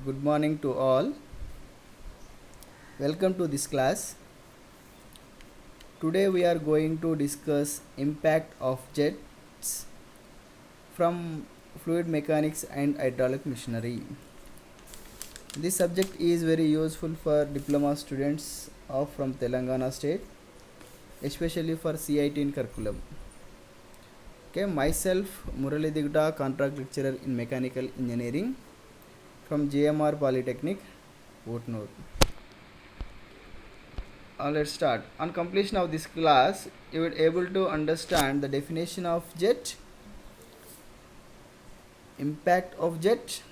Good morning to all. Welcome to this class. Today we are going to discuss impact of jets from fluid mechanics and hydraulic machinery. This subject is very useful for diploma students of from Telangana state, especially for CIT curriculum. Okay, myself Murali Digda, contract lecturer in mechanical engineering from JMR Polytechnic, Votnur. Let's start. On completion of this class, you will able to understand the definition of jet, impact of jet,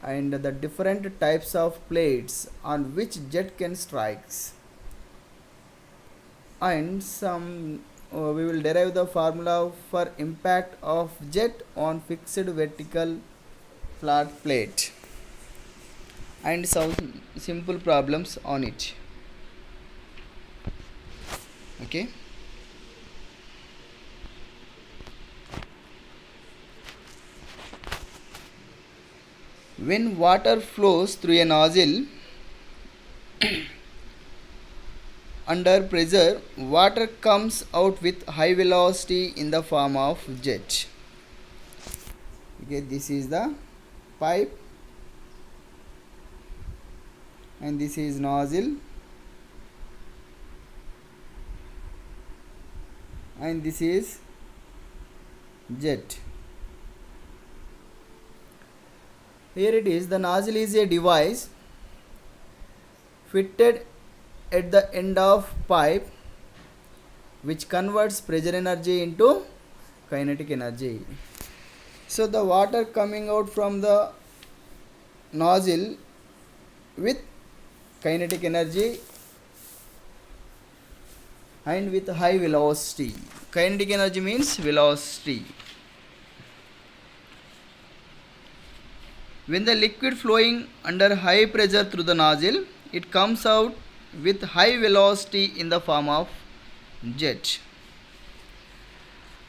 and the different types of plates on which jet can strikes. And some we will derive the formula for impact of jet on fixed vertical flat plate and some simple problems on it. Okay. When water flows through a nozzle under pressure, water comes out with high velocity in the form of jet. Okay, this is the pipe and this is nozzle and this is jet. Here it is, the nozzle is a device fitted at the end of pipe which converts pressure energy into kinetic energy. So the water coming out from the nozzle with kinetic energy and with high velocity. Kinetic energy means velocity. When the liquid flowing under high pressure through the nozzle, it comes out with high velocity in the form of jet.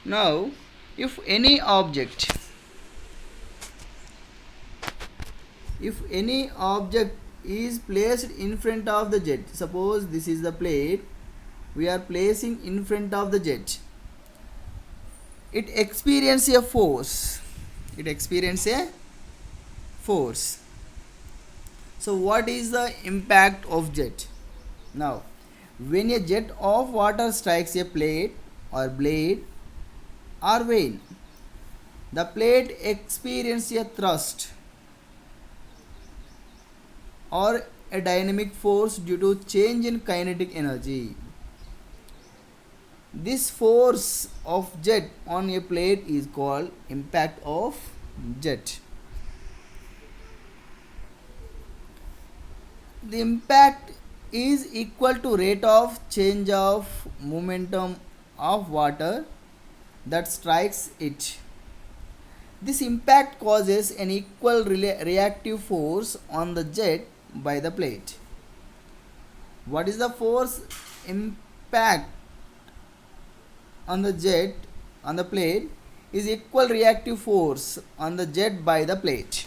Now, if any object is placed in front of the jet, suppose this is the plate we are placing in front of the jet, it experiences a force. So what is the impact of jet? Now, when a jet of water strikes a plate or blade or vane, the plate experiences a thrust or a dynamic force due to change in kinetic energy. This force of jet on a plate is called impact of jet. The impact is equal to rate of change of momentum of water that strikes it. This impact causes an equal reactive force on the jet by the plate. What is the force impact on the jet on the plate is equal reactive force on the jet by the plate.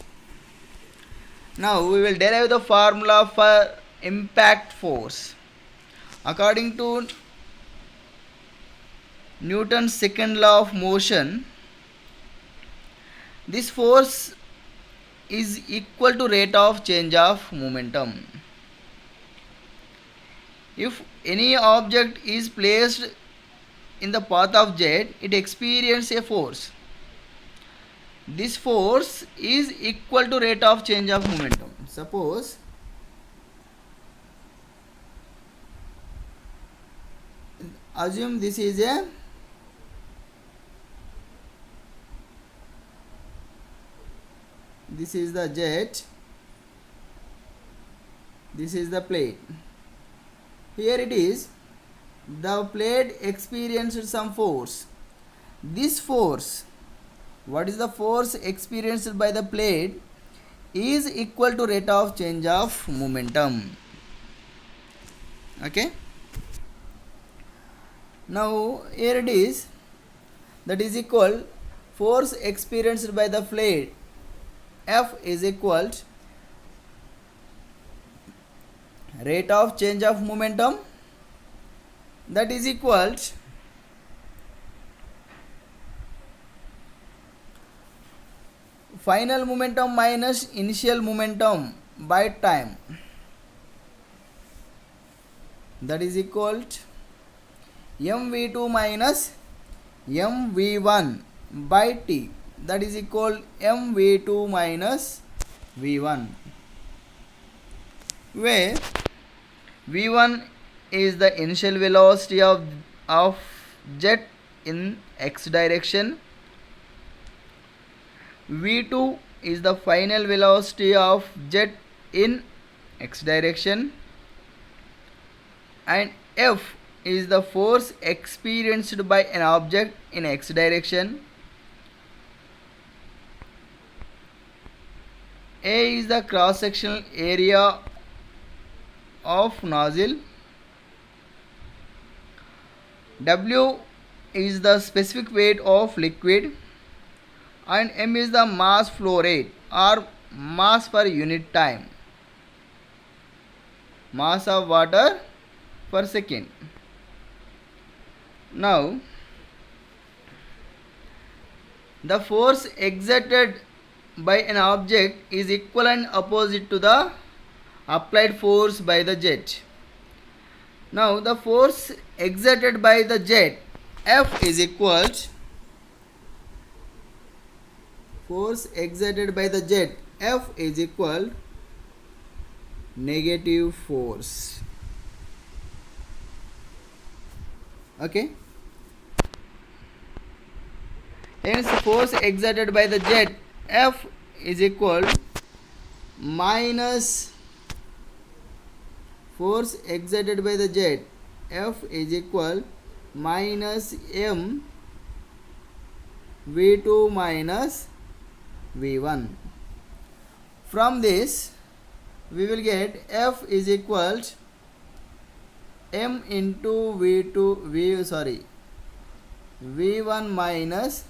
Now we will derive the formula for impact force. According to Newton's second law of motion, this force is equal to rate of change of momentum. If any object is placed in the path of jet, it experiences a force. This force is equal to rate of change of momentum. Suppose assume this is the jet, this is the plate. Here it is, the plate experienced some force. This force, what is the force experienced by the plate, is equal to rate of change of momentum. Okay. Now here it is, that is equal force experienced by the plate F is equal rate of change of momentum, that is equals final momentum minus initial momentum by time, that is equal to mv2 minus mv1 by t, that is equal mv2 minus v1, where v1 is the initial velocity of jet in x direction, v2 is the final velocity of jet in x direction, and F is the force experienced by an object in x direction. A is the cross sectional area of nozzle. W is the specific weight of liquid, and M is the mass flow rate or mass per unit time, mass of water per second. Now, the force exerted by an object is equal and opposite to the applied force by the jet. Now, the force exerted by the jet F is equal to force exerted by the jet F is equal negative force. Okay. Hence, force exerted by the jet F is equal minus force exerted by the jet F is equal minus M V2 minus V1. From this, we will get F is equal M into V1 minus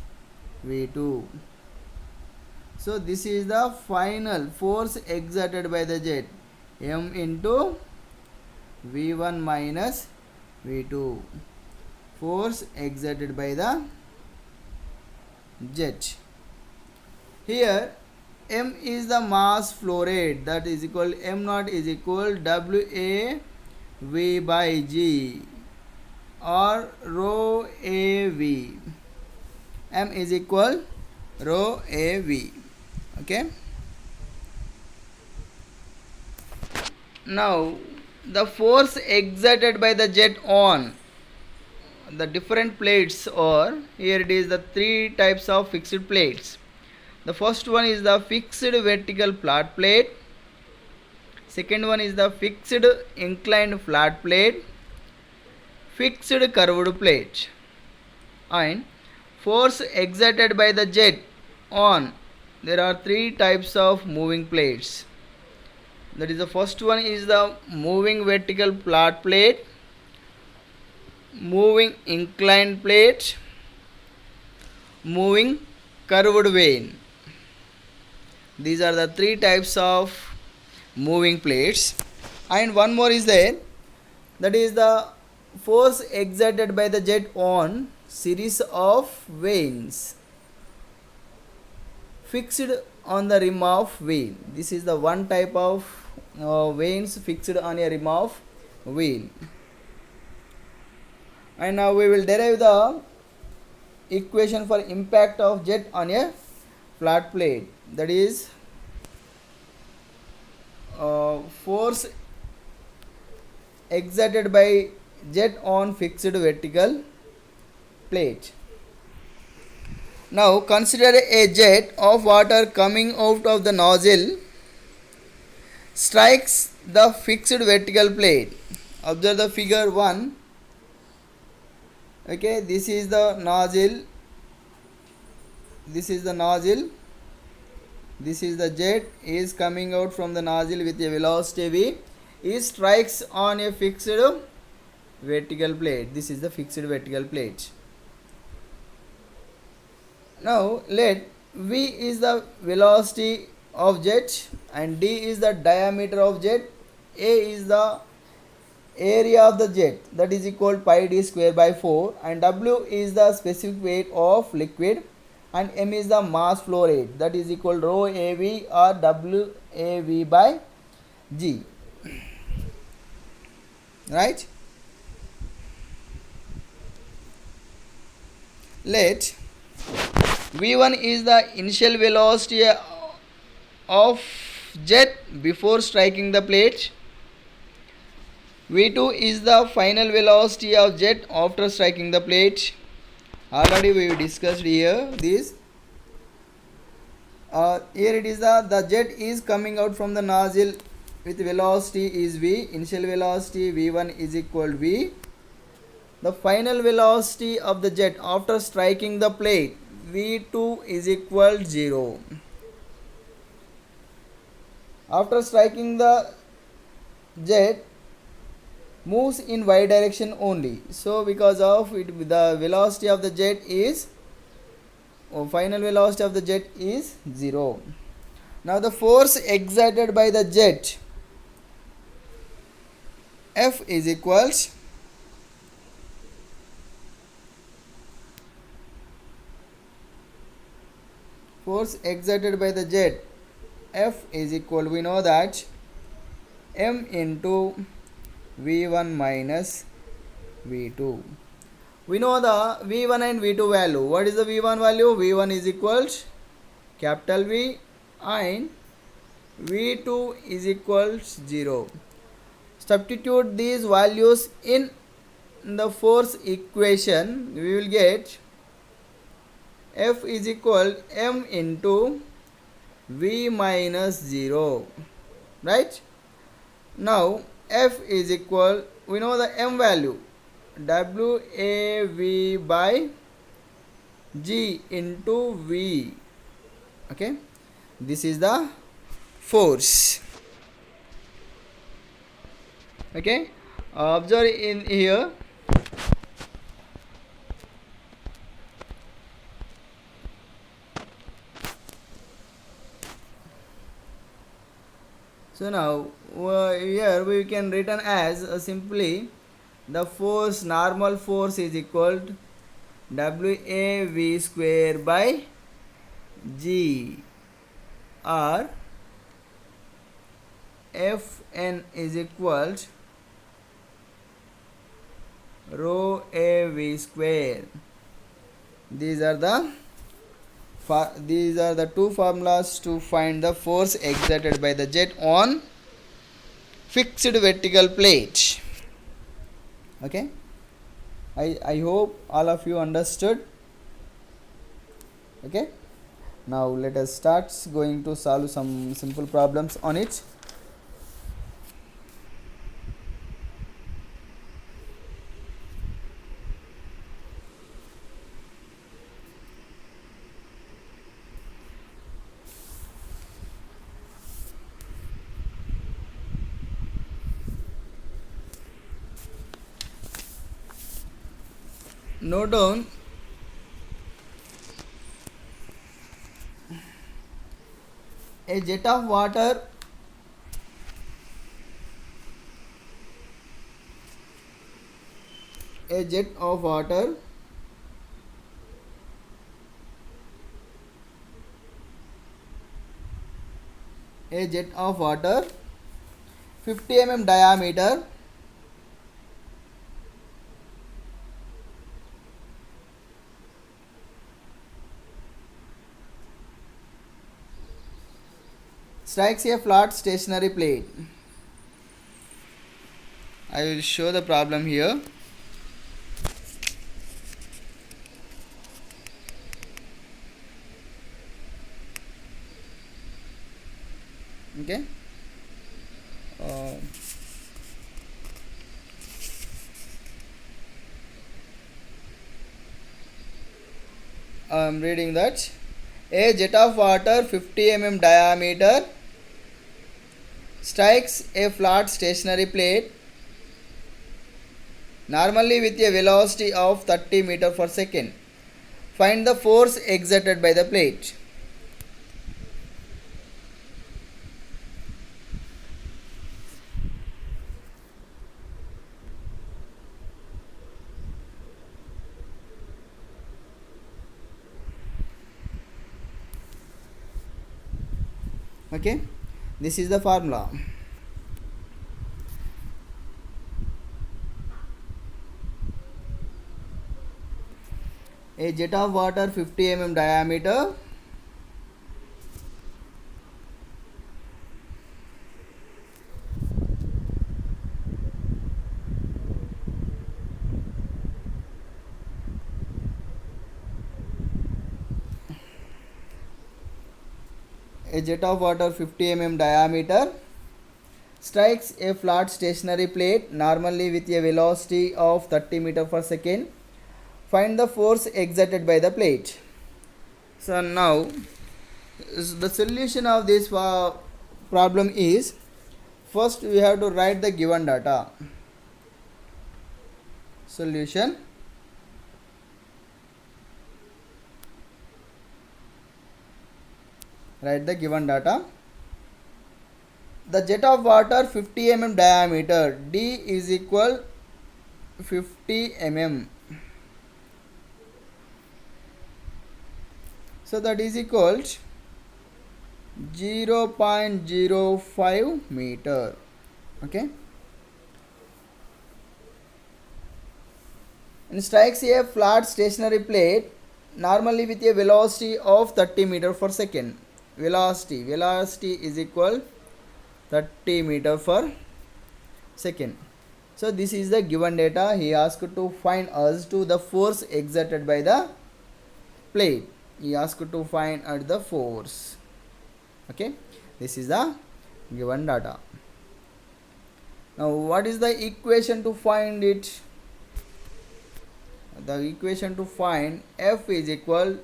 V2. So this is the final force exerted by the jet, M into V1 minus V2, force exerted by the jet. Here M is the mass flow rate, that is equal M naught is equal WA V by G or rho AV. M is equal rho AV. Okay. Now, the force exerted by the jet on the different plates, or here it is the three types of fixed plates. The first one is the fixed vertical flat plate. Second one is the fixed inclined flat plate, fixed curved plate, and force exerted by the jet on, there are three types of moving plates. That is, the first one is the moving vertical flat plate, moving inclined plate, moving curved vane. These are the three types of moving plates. And one more is there, that is the force exerted by the jet on series of vanes fixed on the rim of wheel. This is the one type of vanes fixed on a rim of wheel. And now we will derive the equation for impact of jet on a flat plate. That is force exerted by jet on fixed vertical plate. Now consider a jet of water coming out of the nozzle strikes the fixed vertical plate. Observe the figure 1. Okay, this is the nozzle, this is the nozzle, this is the jet is coming out from the nozzle with a velocity v. It strikes on a fixed vertical plate. This is the fixed vertical plate. Now let v is the velocity of jet and d is the diameter of jet A is the area of the jet, that is equal pi d square by 4, and W is the specific weight of liquid, and M is the mass flow rate, that is equal rho AV or WAV by G, right? Let V1 is the initial velocity of jet before striking the plate. V2 is the final velocity of jet after striking the plate. Already we discussed here this. Here it is the jet is coming out from the nozzle with velocity is V. Initial velocity V1 is equal V. The final velocity of the jet after striking the plate V2 is equal 0. After striking the jet moves in y direction only. So because of it, the velocity of the jet is, final velocity of the jet is 0. Now the force exerted by the jet F is equals force exerted by the jet F is equal, we know that M into V1 minus V2. We know the V1 and V2 value. What is the V1 value? V1 is equals capital V and V2 is equals 0. Substitute these values in the force equation. We will get F is equal M into V minus 0, right? Now F is equal, we know the M value, WAV by G into V. Okay, this is the force. Okay, observe in here. So now here we can written as simply the force, normal force is equal to WAV square by G, or Fn is equal to rho AV square. These are the two formulas to find the force exerted by the jet on fixed vertical plate. Okay, I hope all of you understood. Okay, now let us start going to solve some simple problems on it. Note down a jet of water a jet of water a jet of water 50 mm diameter strikes a flat stationary plate. I will show the problem here. Okay, I am reading that a jet of water 50 mm diameter strikes a flat stationary plate normally with a velocity of 30 meters per second. Find the force exerted by the plate. Okay, this is the formula. A jet of water 50 mm diameter a jet of water 50 mm diameter strikes a flat stationary plate normally with a velocity of 30 meter per second. Find the force exerted by the plate. So now the solution of this problem is, first we have to write the given data. Solution. Write the given data. The jet of water 50 mm diameter, D is equal 50 mm. So that is equal to 0.05 meter. Okay, and strikes a flat stationary plate normally with a velocity of 30 meter per second. Velocity is equal 30 meter per second. So this is the given data. He asked to find us to the force exerted by the plate. He asked to find at the force. Okay, this is the given data. Now what is the equation to find it? The equation to find F is equal to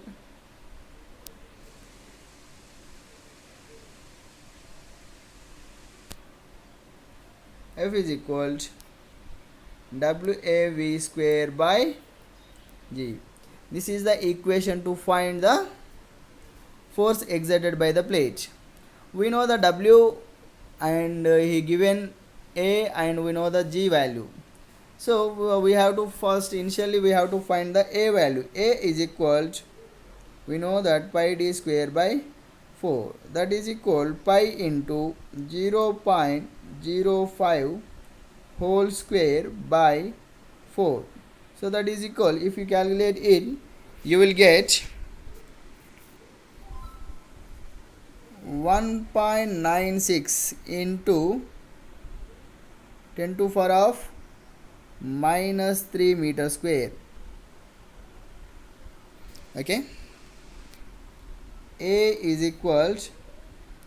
WAV square by G. This is the equation to find the force exerted by the plate. We know the W and he given A, and we know the G value. So we have to first initially we have to find the A value. A is equal to, we know that pi d square by 4, that is equal pi into 0.05 whole square by 4. So that is equal, if you calculate it, you will get 1.96 into 10 to power of minus 3 meter square. Okay, A is equal to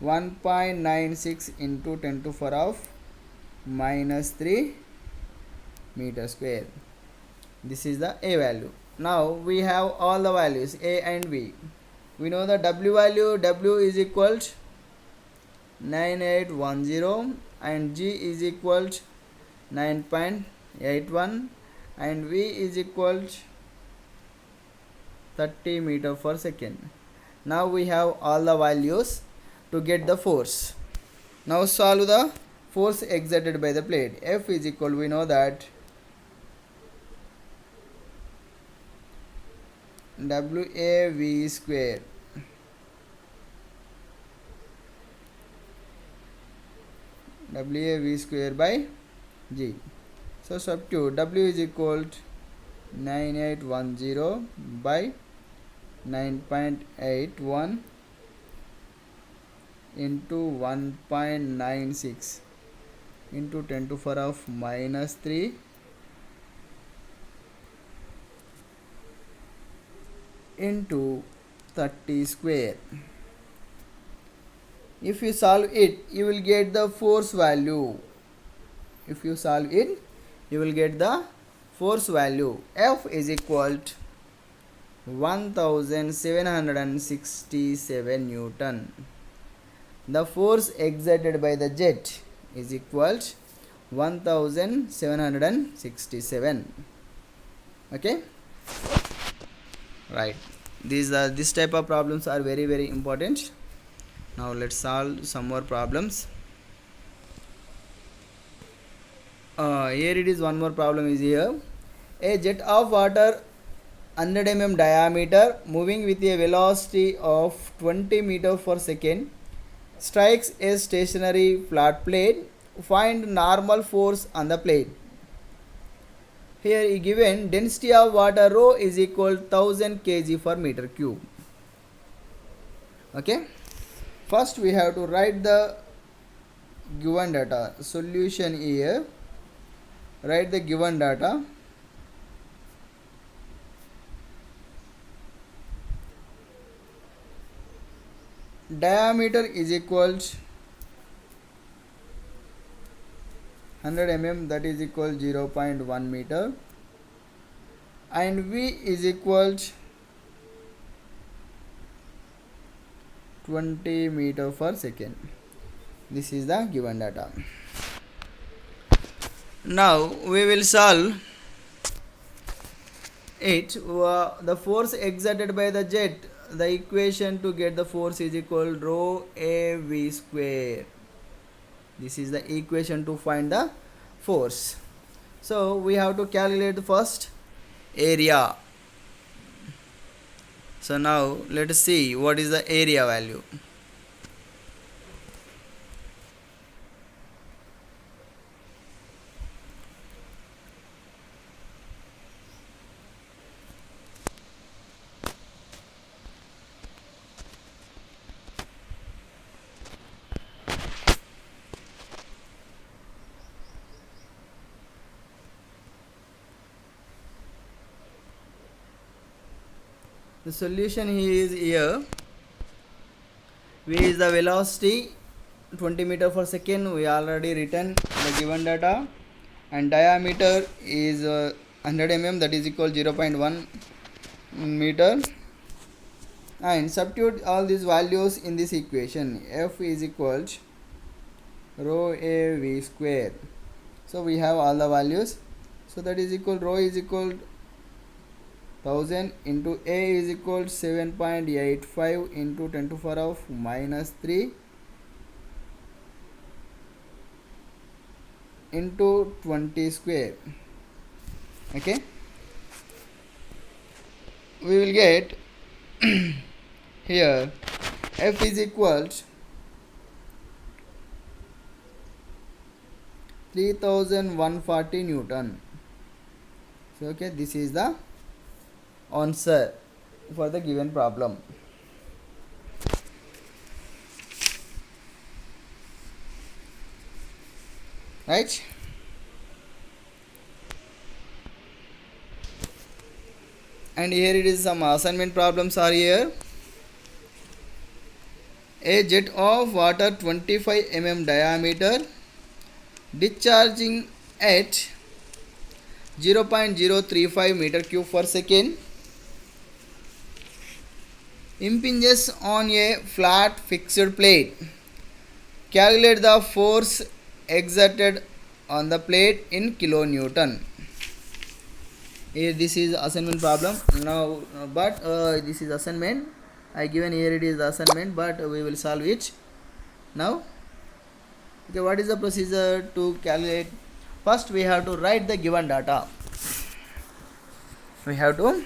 1.96 into 10 to power of minus 3 meter square. This is the A value. Now we have all the values A and B. We know the W value. W is equal to 9810 and G is equal to 9.81 and V is equal to 30 meter per second. Now we have all the values to get the force. Now solve the force exerted by the plate. F is equal, we know that WAV square by G. So substitute W is equal to 9810 by 9.81 into 1.96 into 10 to power of minus 3 into 30 square. If you solve it, you will get the force value. If you solve it, you will get the force value. F is equal to 1767 Newton. The force exerted by the jet is equal to 1767. Okay, right. This type of problems are very important. Now let's solve some more problems. Here it is, one more problem is here. A jet of water 100 mm diameter moving with a velocity of 20 meter per second strikes a stationary flat plate, find normal force on the plate. Here is given density of water rho is equal 1000 kg per meter cube. Okay, first we have to write the given data. Solution here, write the given data. Diameter is equal 100 mm, that is equal 0.1 meter, and V is equal 20 meter per second. This is the given data. Now we will solve it. The force exerted by the jet, the equation to get the force is equal rho a v square. This is the equation to find the force. So we have to calculate the first area. So now let us see what is the area value. The solution is here. V is the velocity, 20 meter per second. We already written the given data, and diameter is 100 mm, that is equal 0.1 meter. And substitute all these values in this equation. F is equal rho a v square. So we have all the values. So that is equal, rho is equal 1000 into A is equal 7.85 into 10 to the power of minus 3 into 20 square. Okay, we will get here F is equal 3140 Newton. So okay, this is the answer for the given problem. Right? And here it is, some assignment problems are here. A jet of water 25 mm diameter discharging at 0.035 meter cube per second impinges on a flat fixed plate. Calculate the force exerted on the plate in kilonewton. Here this is assignment problem. Now this is assignment. I given here it is the assignment, but we will solve it now. Okay, what is the procedure to calculate? First we have to write the given data. We have to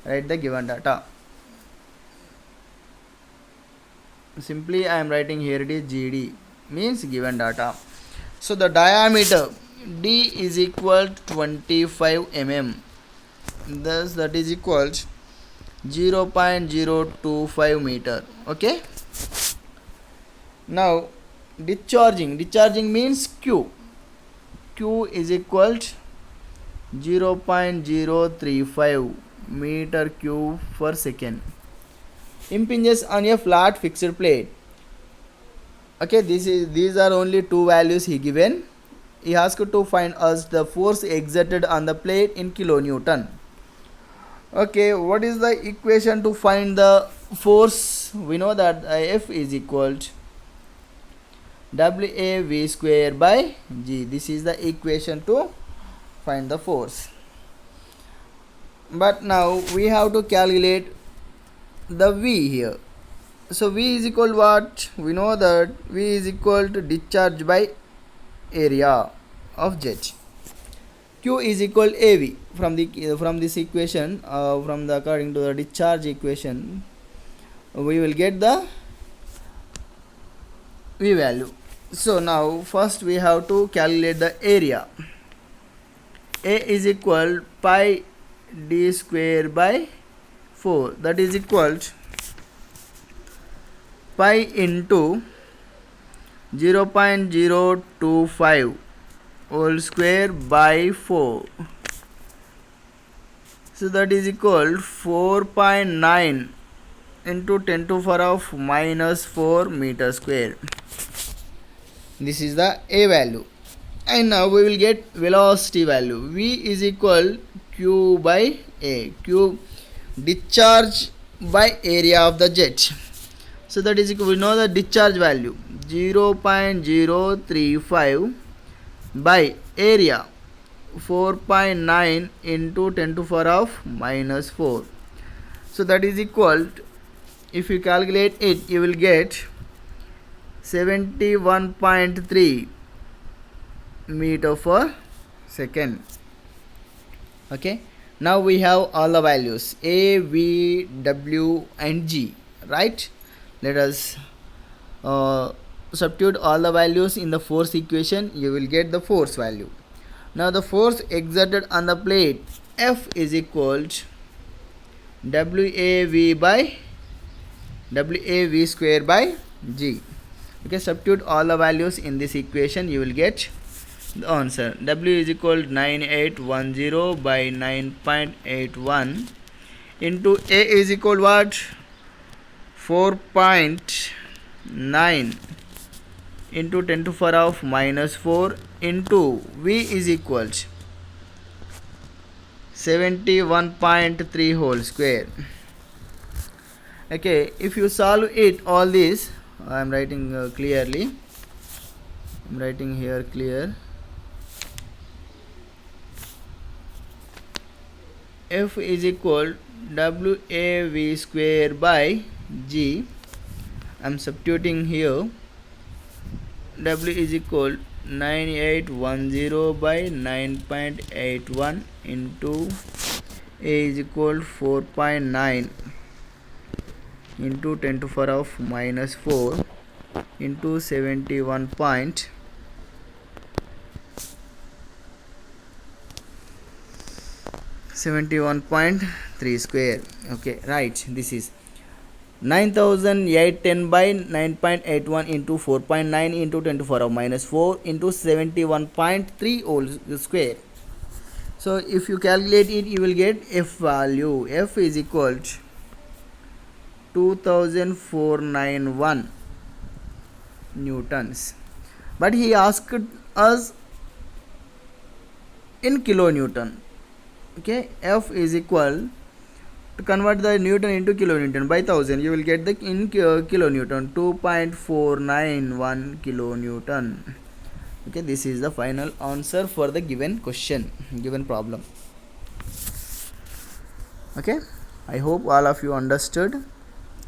write the given data. Simply I am writing here, it is GD, means given data. So the diameter D is equal to 25 mm, thus that is equal to 0.025 meter. Okay, now discharging means Q is equal to 0.035 meter cube per second. Impinges on a flat fixed plate. Okay, these are only two values he given. He asked to find us the force exerted on the plate in kilonewton. Okay, what is the equation to find the force? We know that F is equal to WAV square by G. This is the equation to find the force. But now we have to calculate the V here. So V is equal to what? We know that V is equal to discharge by area of jet. Q is equal to AV. From this equation, according to the discharge equation, we will get the V value. So now first we have to calculate the area. A is equal pi d square by 4, that is equal to pi into 0.025 whole square by 4. So that is equal 4.9 into 10 to the power of minus 4 meter square. This is the A value. And now we will get velocity value. V is equal Q by A. Q discharge by area of the jet. So that is equal, we know the discharge value 0.035 by area 4.9 into 10 to the power of minus 4. So that is equal to, if you calculate it, you will get 71.3 meter per second. Okay, now we have all the values A, V, W and G, right? Let us substitute all the values in the force equation. You will get the force value. Now the force exerted on the plate F is equal to WAV square by G. Okay, substitute all the values in this equation, you will get the answer. W is equal to 9810 by 9.81 into A is equal to what? 4.9 into 10 to the power of minus 4 into V is equal to 71.3 whole square. Okay, if you solve it all this, I am writing clearly. I am writing here clear. F is equal WAV square by G. I am substituting here. W is equal 9810 by 9.81 into A is equal 4.9 into 10 to the power of minus 4 into 71.3 square. Okay, right, this is 9810 by 9.81 into 4.9 into 10 to the power of minus 4 into 71.3 whole square. So if you calculate it, you will get F value. F is equal to 2491 newtons, but he asked us in kilonewton. Okay, F is equal, to convert the newton into kilonewton by 1000, you will get the in kilonewton 2.491 kilonewton. Okay, this is the final answer for the given question, given problem. Okay, I hope all of you understood.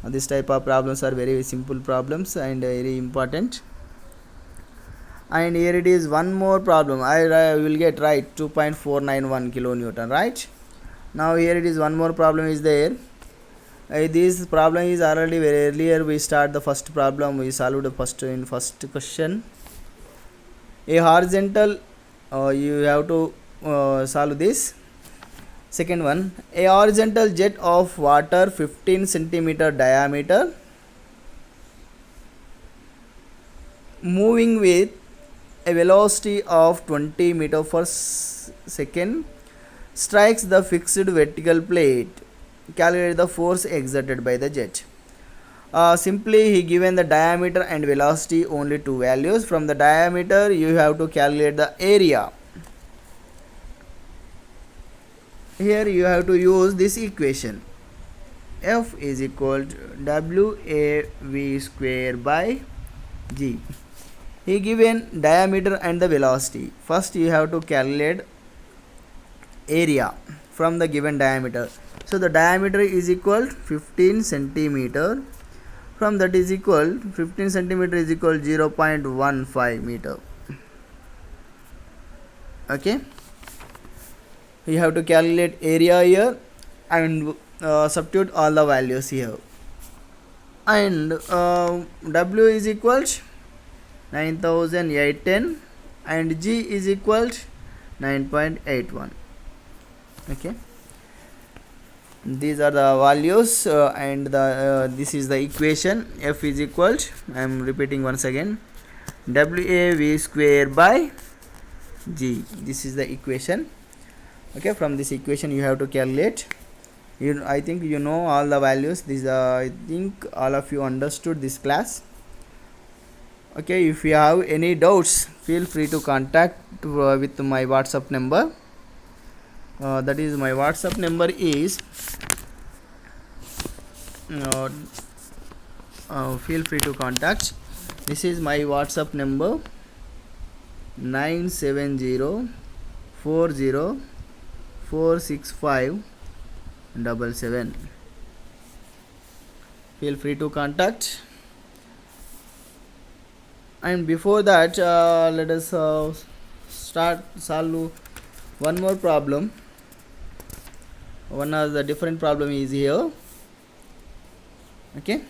This type of problems are very simple problems and very important. And here it is one more problem. I will get right 2.491 kilonewton, right? Now here it is one more problem is there. This problem is already very earlier we start the first problem, we solved the first question. A horizontal, you have to solve this. Second one, a horizontal jet of water 15 centimeter diameter moving with a velocity of 20 meter per second strikes the fixed vertical plate. Calculate the force exerted by the jet. Simply he given the diameter and velocity, only two values. From the diameter you have to calculate the area. Here you have to use this equation. F is equal to WAV square by G. He given diameter and the velocity. First you have to calculate area from the given diameter. So the diameter is equal to 15 centimeter. From that is equal 15 centimeter is equal 0.15 meter. Okay, you have to calculate area here and substitute all the values here. And W is equal 9810 and G is equal to 9.81. Okay, these are the values and this is the equation. F is equal to, I am repeating once again, WAV square by G. This is the equation. Okay, from this equation you have to calculate. I think you know all the values. This I think all of you understood this class. Okay, if you have any doubts, feel free to contact with my WhatsApp number. That is, my WhatsApp number is feel free to contact. This is my WhatsApp number, 97040465777. Feel free to contact. And before that, let us start solve one more problem. One of the different problem is here. Okay,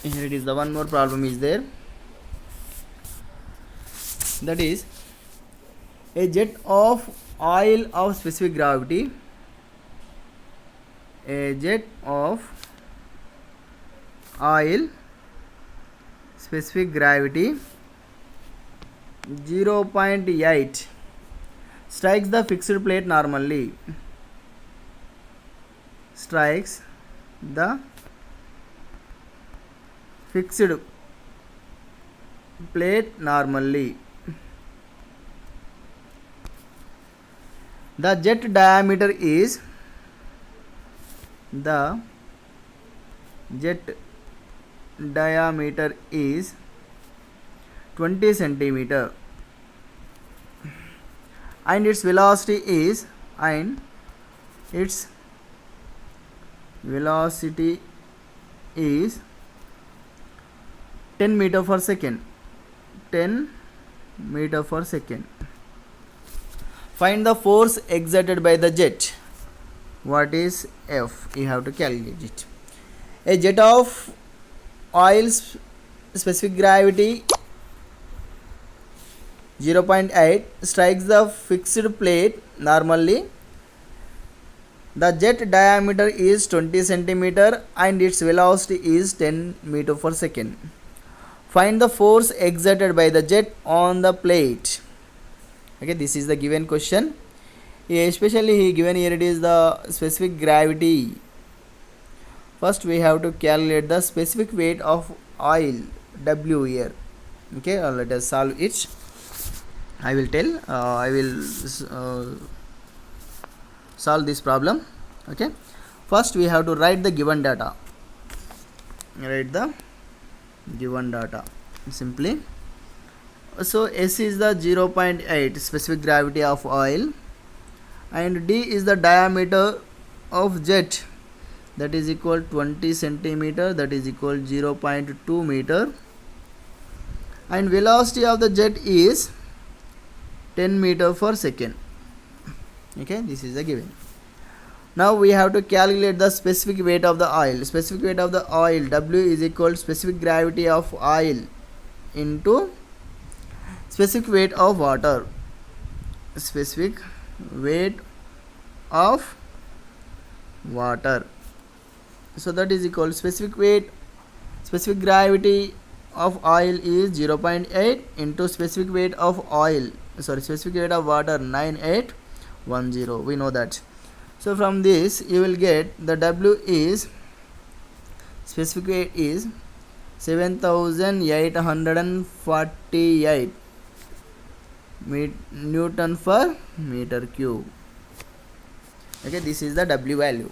here it is, the one more problem is there. That is, a jet of oil of specific gravity, a jet of oil specific gravity 0.8 strikes the fixed plate normally. Strikes the fixed plate normally. The jet diameter is 20 centimeter and its velocity is 10 meter per second. 10 meter per second. Find the force exerted by the jet. What is F? You have to calculate it. A jet of oil specific gravity 0.8 strikes the fixed plate normally. The jet diameter is 20 centimeter and its velocity is 10 meter per second. Find the force exerted by the jet on the plate. Okay, this is the given question. Especially given here, it is the specific gravity. First we have to calculate the specific weight of oil, W here. Okay, let us solve it. I will solve this problem. Okay, first we have to write the given data. Simply. So S is the 0.8 specific gravity of oil and D is the diameter of jet, that is equal 20 centimeter, that is equal 0.2 meter, and velocity of the jet is 10 meter per second. Okay, this is the given. Now we have to calculate the specific weight of the oil. Specific weight of the oil, W is equal to specific gravity of oil into specific weight of water. Specific weight of water. So that is equal to specific gravity of oil is 0.8 into specific weight of specific weight of water 9810. We know that. So from this you will get the W is, specific weight is 7848 Newton per meter cube. Okay, this is the W value.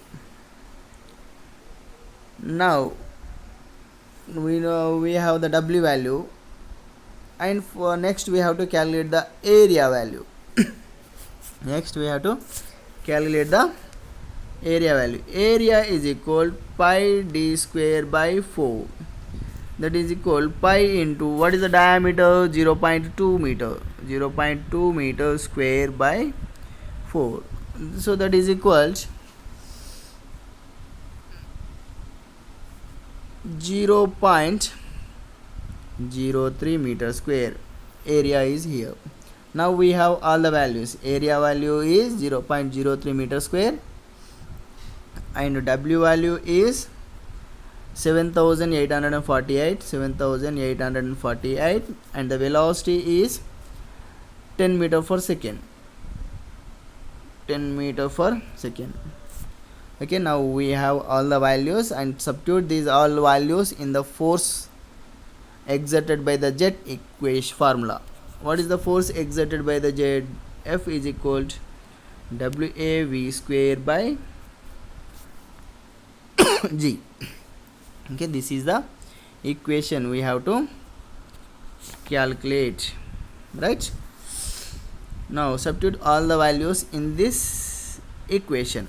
Now we know we have the W value, and for next we have to calculate the area value. Next we have to calculate the area value. Area is equal pi d square by 4, that is equal pi into, what is the diameter? 0.2 meter. 0.2 meter square by 4. So that is equal 0.03 meter square. Area is here. Now we have all the values. Area value is 0.03 meter square and W value is 7848 and the velocity is 10 meter per second. Okay, now we have all the values and substitute these all values in the force exerted by the jet equation formula. What is the force exerted by the jet? F is equal to WAV square by G. Okay, this is the equation we have to calculate, right? Now substitute all the values in this equation.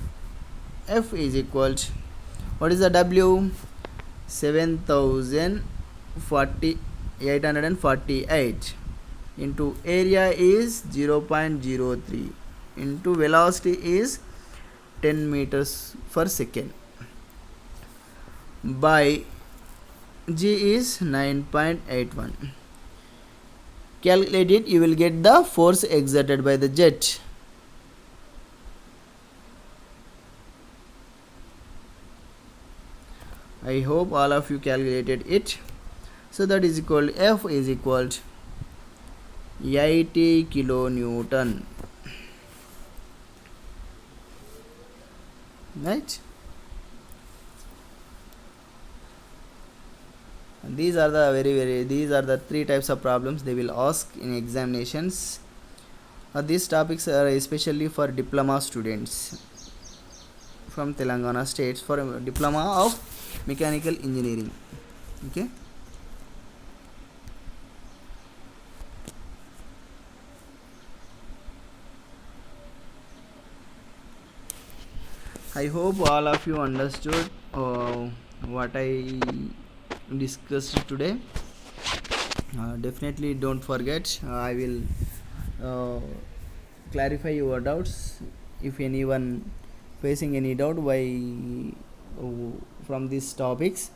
F is equal to, what is the W? 7848 into area is 0.03 into velocity is 10 meters per second by G is 9.81. Calculate it, you will get the force exerted by the jet. I hope all of you calculated it. So that is equal to F is equal to 80 kilonewton, right? And these are the three types of problems they will ask in examinations. These topics are especially for diploma students from Telangana states for a diploma of mechanical engineering. Okay, I hope all of you understood what I discussed today. Definitely don't forget, I will clarify your doubts if anyone facing any doubt from these topics.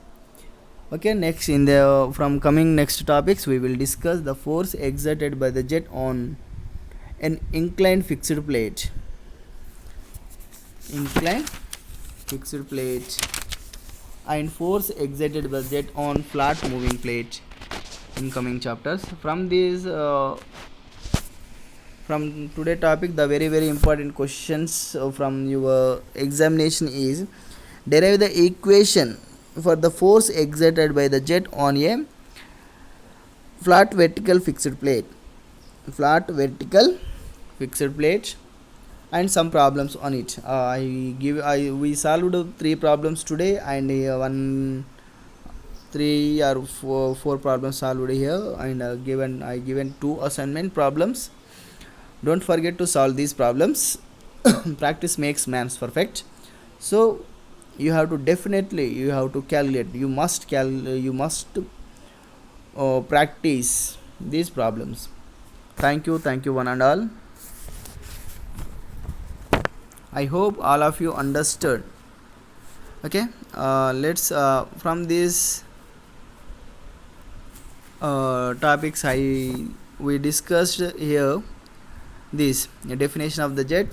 Okay, next in the from coming next topics we will discuss the force exerted by the jet on an inclined fixed plate and force exerted by jet on flat moving plate in coming chapters. From these from today topic, the very important questions from your examination is derive the equation for the force exerted by the jet on a flat vertical fixed plate and some problems on it. We solved 3 problems today and 3 or 4 problems solved here, and I given 2 assignment problems. Don't forget to solve these problems. Practice makes man's perfect. So you have to calculate. You must practice these problems. Thank you one and all. I hope all of you understood. Okay, let's from these topics we discussed here this definition of the jet,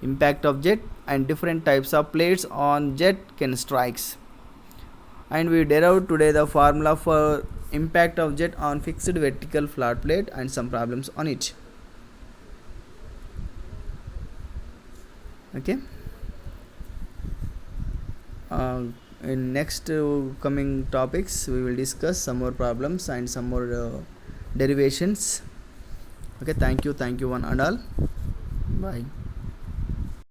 impact of jet, and different types of plates on jet can strikes, and we derived today the formula for impact of jet on fixed vertical flat plate and some problems on it. Okay, in next coming topics we will discuss some more problems and some more derivations. Okay, thank you one and all. Bye.